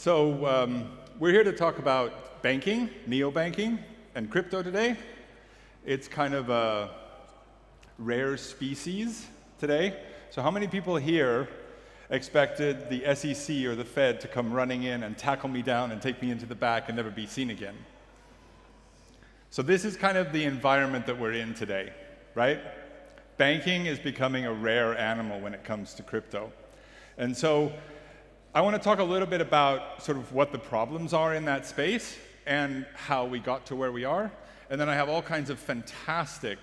We're here to talk about banking, neobanking, and crypto today. It's kind of a rare species today. So how many people here expected the SEC or the Fed to come running in and tackle me down and take me into the back and never be seen again? So this is kind of the environment that we're in today, right? Banking is becoming a rare animal when it comes to crypto. And so I want to talk a little bit about sort of what the problems are in that space and how we got to where we are. And then I have all kinds of fantastic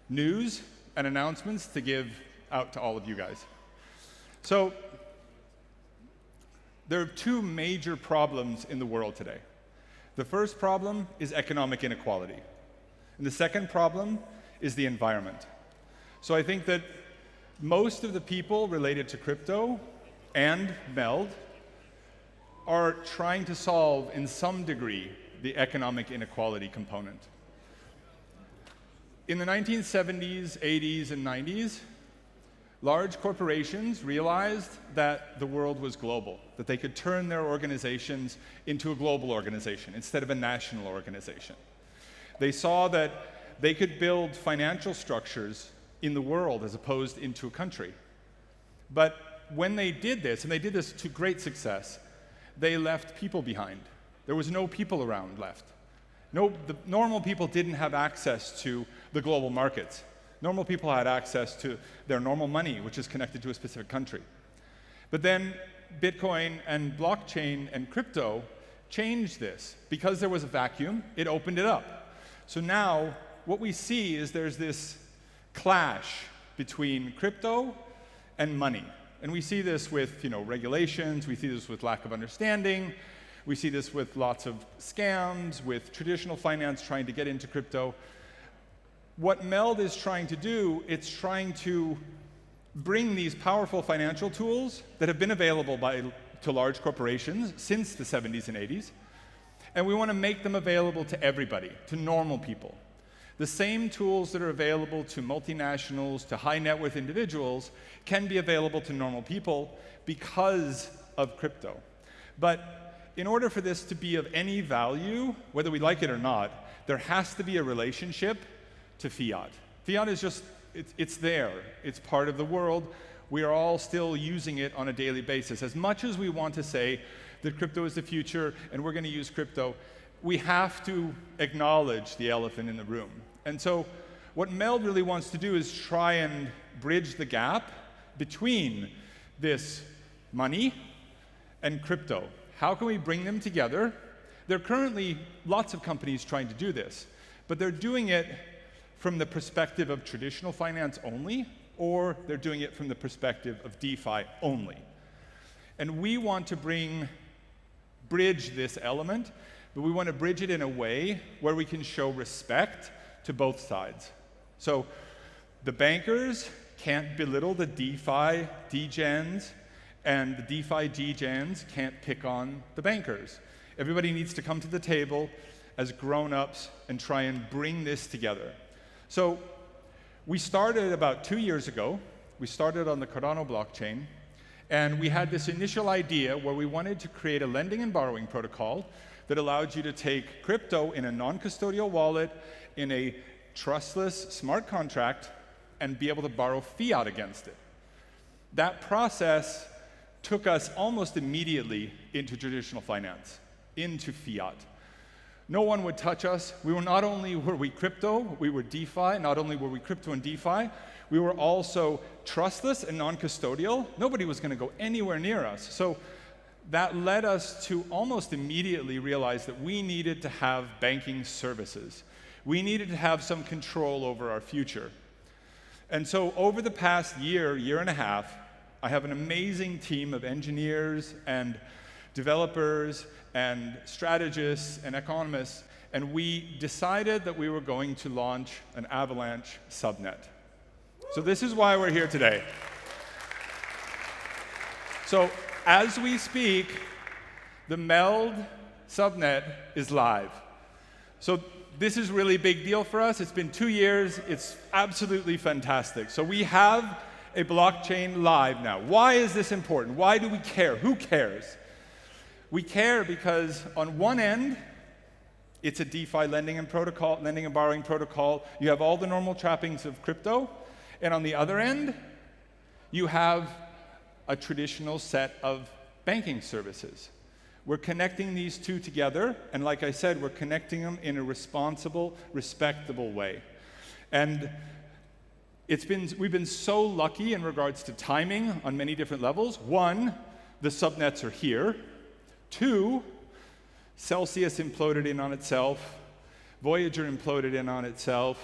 news and announcements to give out to all of you guys. So there are two major problems in the world today. The first problem is economic inequality. And the second problem is the environment. So I think that most of the people related to crypto and MELD are trying to solve, in some degree, the economic inequality component. In the 1970s, 80s, and 90s, large corporations realized that the world was global, that they could turn their organizations into a global organization instead of a national organization. They saw that they could build financial structures in the world as opposed into a country. But when they did this, and they did this to great success, they left people behind. There was no people around left. The normal people didn't have access to the global markets. Normal people had access to their normal money, which is connected to a specific country. But then Bitcoin and blockchain and crypto changed this. Because there was a vacuum, it opened it up. So now what we see is there's this clash between crypto and money. And we see this with regulations, we see this with lack of understanding, we see this with lots of scams, with traditional finance trying to get into crypto. What MELD is trying to do, it's trying to bring these powerful financial tools that have been available to large corporations since the 70s and 80s, and we want to make them available to everybody, to normal people. The same tools that are available to multinationals, to high net worth individuals, can be available to normal people because of crypto. But in order for this to be of any value, whether we like it or not, there has to be a relationship to fiat. Fiat is just, it's there. It's part of the world. We are all still using it on a daily basis. As much as we want to say that crypto is the future and we're going to use crypto, we have to acknowledge the elephant in the room. And so what MELD really wants to do is try and bridge the gap between this money and crypto. How can we bring them together? There are currently lots of companies trying to do this, but they're doing it from the perspective of traditional finance only, or they're doing it from the perspective of DeFi only. And we want to bridge this element, but we want to bridge it in a way where we can show respect to both sides. So the bankers can't belittle the DeFi degens, and the DeFi degens can't pick on the bankers. Everybody needs to come to the table as grown-ups and try and bring this together. So we started about 2 years ago. We started on the Cardano blockchain, and we had this initial idea where we wanted to create a lending and borrowing protocol that allowed you to take crypto in a non-custodial wallet, in a trustless smart contract, and be able to borrow fiat against it. That process took us almost immediately into traditional finance, into fiat. No one would touch us. Not only were we crypto, we were DeFi. Not only were we crypto and DeFi, we were also trustless and non-custodial. Nobody was going to go anywhere near us. So that led us to almost immediately realize that we needed to have banking services. We needed to have some control over our future. And so over the past year and a half, I have an amazing team of engineers and developers and strategists and economists, and we decided that we were going to launch an Avalanche Subnet. So this is why we're here today. So as we speak, the MELD Subnet is live. So this is really a big deal for us. It's been 2 years. It's absolutely fantastic. So we have a blockchain live now. Why is this important? Why do we care? Who cares? We care because on one end, it's a DeFi lending and borrowing protocol. You have all the normal trappings of crypto. And on the other end, you have a traditional set of banking services. We're connecting these two together, and like I said, we're connecting them in a responsible, respectable way. And we've been so lucky in regards to timing on many different levels. One, the subnets are here. Two, Celsius imploded in on itself, Voyager imploded in on itself,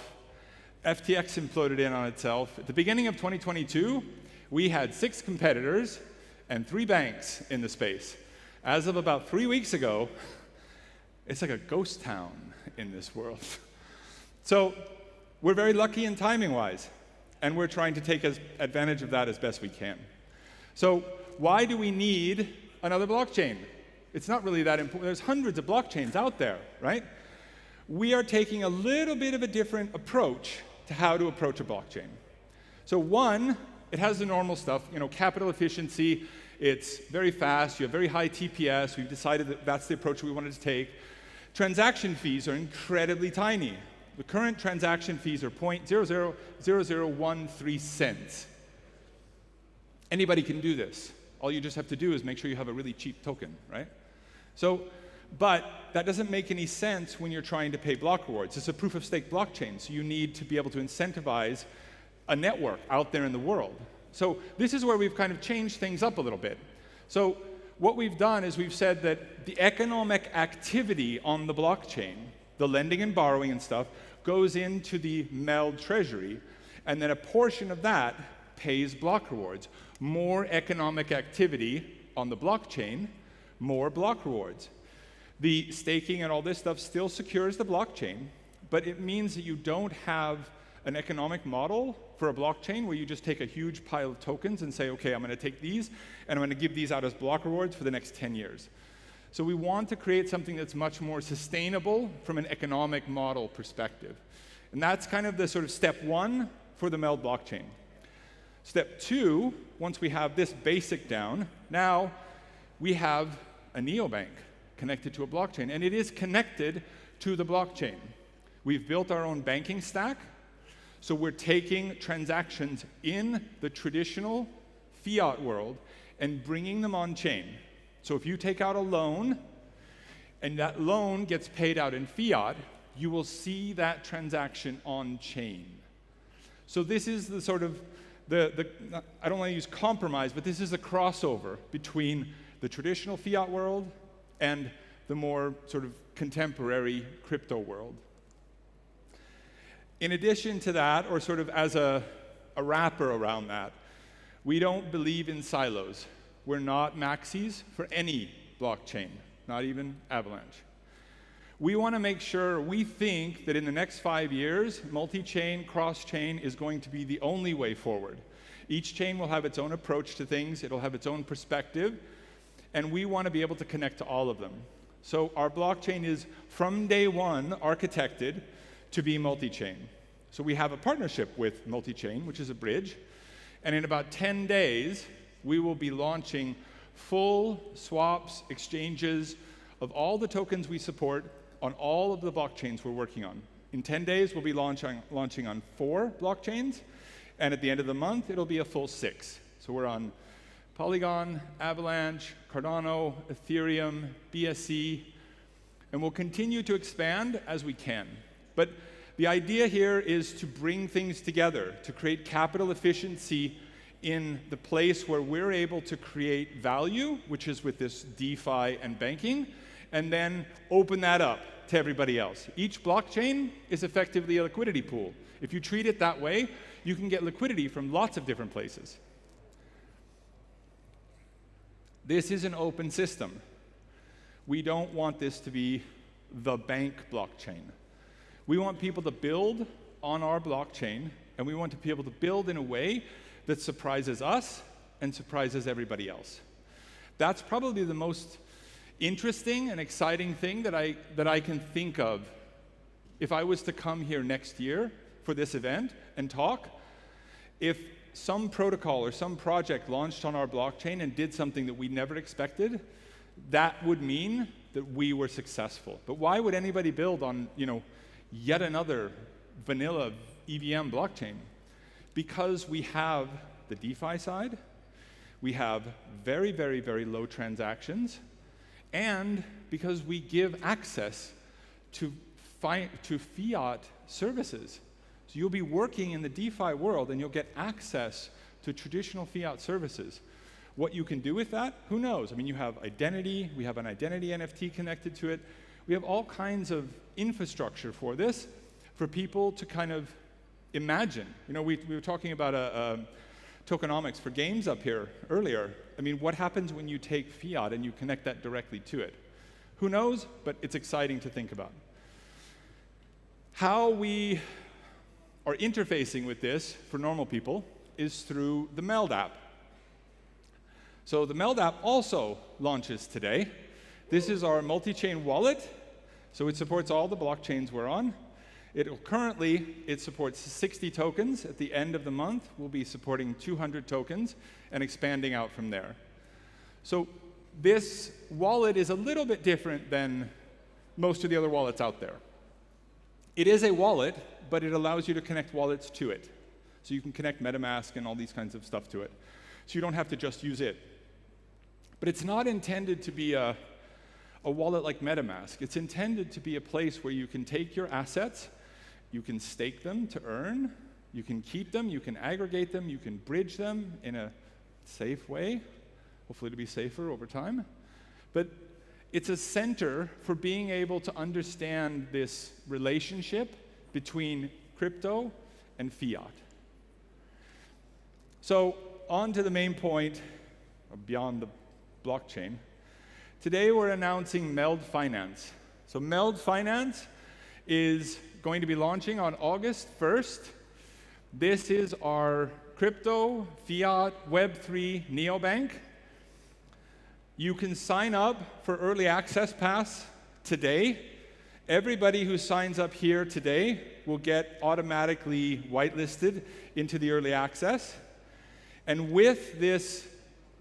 FTX imploded in on itself. At the beginning of 2022, we had 6 competitors and 3 banks in the space. As of about 3 weeks ago, it's like a ghost town in this world. So we're very lucky in timing-wise, and we're trying to take advantage of that as best we can. So why do we need another blockchain? It's not really that important. There's hundreds of blockchains out there, right? We are taking a little bit of a different approach to how to approach a blockchain. So one, it has the normal stuff, capital efficiency. It's very fast. You have very high TPS. We've decided that that's the approach we wanted to take. Transaction fees are incredibly tiny. The current transaction fees are 0.000013 cents. Anybody can do this. All you just have to do is make sure you have a really cheap token, right? But that doesn't make any sense when you're trying to pay block rewards. It's a proof-of-stake blockchain, so you need to be able to incentivize a network out there in the world. So this is where we've kind of changed things up a little bit. So what we've done is we've said that the economic activity on the blockchain, the lending and borrowing and stuff, goes into the MELD treasury, and then a portion of that pays block rewards. More economic activity on the blockchain, more block rewards. The staking and all this stuff still secures the blockchain, but it means that you don't have an economic model for a blockchain where you just take a huge pile of tokens and say, okay, I'm going to take these and I'm going to give these out as block rewards for the next 10 years. So we want to create something that's much more sustainable from an economic model perspective. And that's kind of the sort of step one for the MELD blockchain. Step two, once we have this basic down, now we have a neobank connected to a blockchain, and it is connected to the blockchain. We've built our own banking stack, so we're taking transactions in the traditional fiat world and bringing them on chain. So if you take out a loan, and that loan gets paid out in fiat, you will see that transaction on chain. So this is the sort of, I don't want to use compromise, but this is a crossover between the traditional fiat world and the more sort of contemporary crypto world. In addition to that, or sort of as a wrapper around that, we don't believe in silos. We're not maxis for any blockchain, not even Avalanche. We want to make sure, we think that in the next 5 years, multi-chain, cross-chain is going to be the only way forward. Each chain will have its own approach to things, it'll have its own perspective, and we want to be able to connect to all of them. So our blockchain is, from day one, architected to be multi-chain. So we have a partnership with multi-chain, which is a bridge, and in about 10 days, we will be launching full swaps, exchanges of all the tokens we support on all of the blockchains we're working on. In 10 days, we'll be launching on 4 blockchains, and at the end of the month, it'll be a full 6. So we're on Polygon, Avalanche, Cardano, Ethereum, BSC, and we'll continue to expand as we can. But the idea here is to bring things together, to create capital efficiency in the place where we're able to create value, which is with this DeFi and banking, and then open that up to everybody else. Each blockchain is effectively a liquidity pool. If you treat it that way, you can get liquidity from lots of different places. This is an open system. We don't want this to be the bank blockchain. We want people to build on our blockchain, and we want to be able to build in a way that surprises us and surprises everybody else. That's probably the most interesting and exciting thing that I can think of. If I was to come here next year for this event and talk, if some protocol or some project launched on our blockchain and did something that we never expected, that would mean that we were successful. But why would anybody build on, yet another vanilla EVM blockchain? Because we have the DeFi side, we have very, very, very low transactions, and because we give access to fiat services. So you'll be working in the DeFi world and you'll get access to traditional fiat services. What you can do with that, who knows? I mean, you have identity, we have an identity NFT connected to it. We have all kinds of infrastructure for this, for people to kind of imagine. We were talking about tokenomics for games up here earlier. I mean, what happens when you take fiat and you connect that directly to it? Who knows? But it's exciting to think about. How we are interfacing with this for normal people is through the MELD app. So the MELD app also launches today. This is our multi-chain wallet. So it supports all the blockchains we're on. Currently, it supports 60 tokens. At the end of the month, we'll be supporting 200 tokens and expanding out from there. So this wallet is a little bit different than most of the other wallets out there. It is a wallet, but it allows you to connect wallets to it. So you can connect MetaMask and all these kinds of stuff to it. So you don't have to just use it. But it's not intended to be a wallet like MetaMask. It's intended to be a place where you can take your assets, you can stake them to earn, you can keep them, you can aggregate them, you can bridge them in a safe way, hopefully to be safer over time. But it's a center for being able to understand this relationship between crypto and fiat. So on to the main point, beyond the blockchain. Today we're announcing MELD Finance. So MELD Finance is going to be launching on August 1st. This is our crypto, fiat, Web3 Neobank. You can sign up for early access pass today. Everybody who signs up here today will get automatically whitelisted into the early access. And with this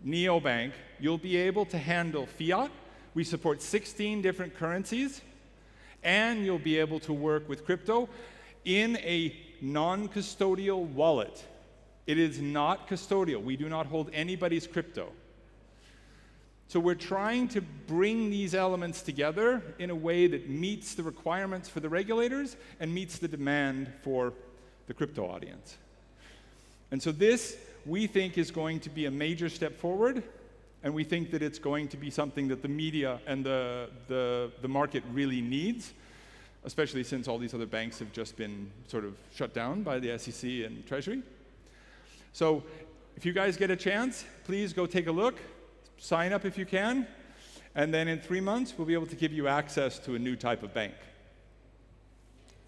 neobank, you'll be able to handle fiat. We support 16 different currencies. And you'll be able to work with crypto in a non-custodial wallet. It is not custodial. We do not hold anybody's crypto. So we're trying to bring these elements together in a way that meets the requirements for the regulators and meets the demand for the crypto audience. And so this, we think, is going to be a major step forward, and we think that it's going to be something that the media and the market really needs, especially since all these other banks have just been sort of shut down by the SEC and Treasury. So if you guys get a chance, please go take a look. Sign up if you can, and then in 3 months, we'll be able to give you access to a new type of bank.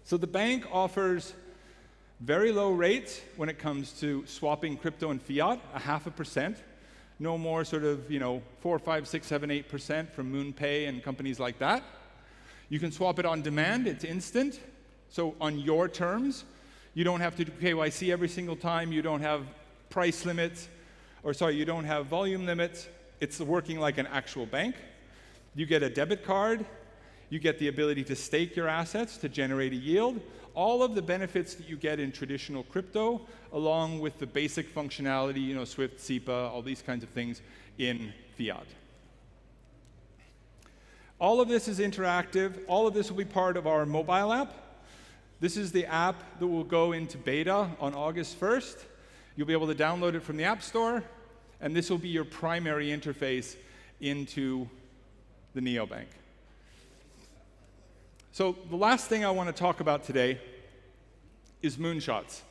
So the bank offers very low rates when it comes to swapping crypto and fiat, 0.5%. No more sort of, 4, 5, 6, 7, 8% from MoonPay and companies like that. You can swap it on demand, it's instant. So on your terms, you don't have to do KYC every single time, you don't have price limits, you don't have volume limits. It's working like an actual bank. You get a debit card. You get the ability to stake your assets to generate a yield. All of the benefits that you get in traditional crypto, along with the basic functionality, SWIFT, SEPA, all these kinds of things in fiat. All of this is interactive. All of this will be part of our mobile app. This is the app that will go into beta on August 1st. You'll be able to download it from the App Store. And this will be your primary interface into the neobank. So the last thing I want to talk about today is moonshots.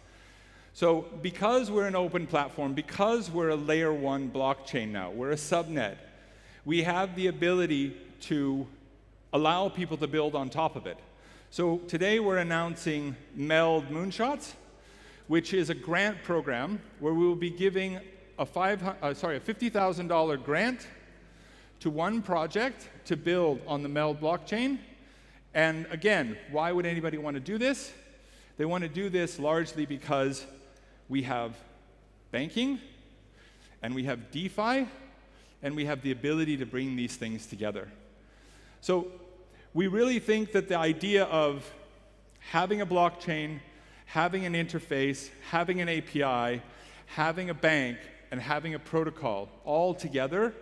So because we're an open platform, because we're a layer 1 blockchain now, we're a subnet, we have the ability to allow people to build on top of it. So today we're announcing MELD Moonshots, which is a grant program where we will be giving a $50,000 grant to one project to build on the MELD blockchain. And again, why would anybody want to do this? They want to do this largely because we have banking, and we have DeFi, and we have the ability to bring these things together. So we really think that the idea of having a blockchain, having an interface, having an API, having a bank, and having a protocol all together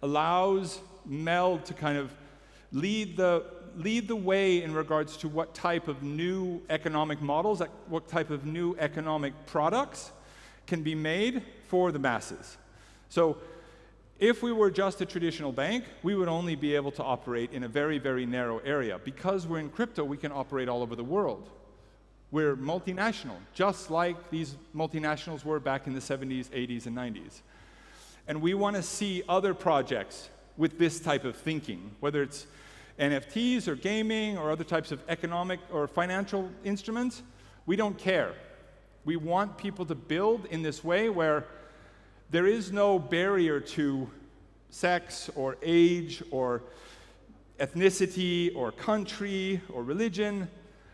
allows MELD to kind of lead the way in regards to what type of new economic models, what type of new economic products can be made for the masses. So if we were just a traditional bank, we would only be able to operate in a very, very narrow area. Because we're in crypto, we can operate all over the world. We're multinational, just like these multinationals were back in the 70s, 80s, and 90s. And we want to see other projects with this type of thinking, whether it's NFTs or gaming or other types of economic or financial instruments. We don't care. We want people to build in this way where there is no barrier to sex or age or ethnicity or country or religion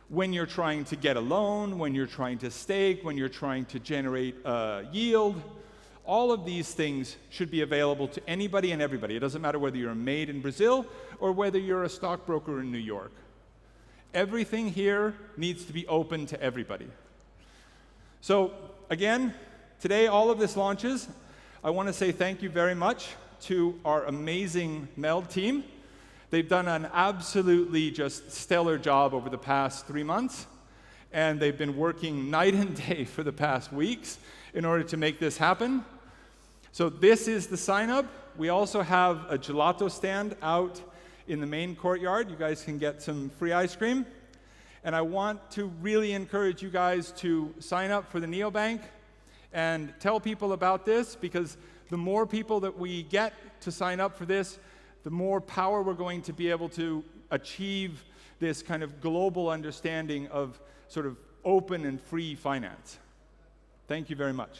when you're trying to get a loan, when you're trying to stake, when you're trying to generate yield. All of these things should be available to anybody and everybody. It doesn't matter whether you're made in Brazil or whether you're a stockbroker in New York. Everything here needs to be open to everybody. So again, today all of this launches. I want to say thank you very much to our amazing MELD team. They've done an absolutely just stellar job over the past 3 months, and they've been working night and day for the past weeks in order to make this happen. So this is the sign-up. We also have a gelato stand out in the main courtyard. You guys can get some free ice cream. And I want to really encourage you guys to sign up for the Neobank and tell people about this, because the more people that we get to sign up for this, the more power we're going to be able to achieve this kind of global understanding of sort of open and free finance. Thank you very much.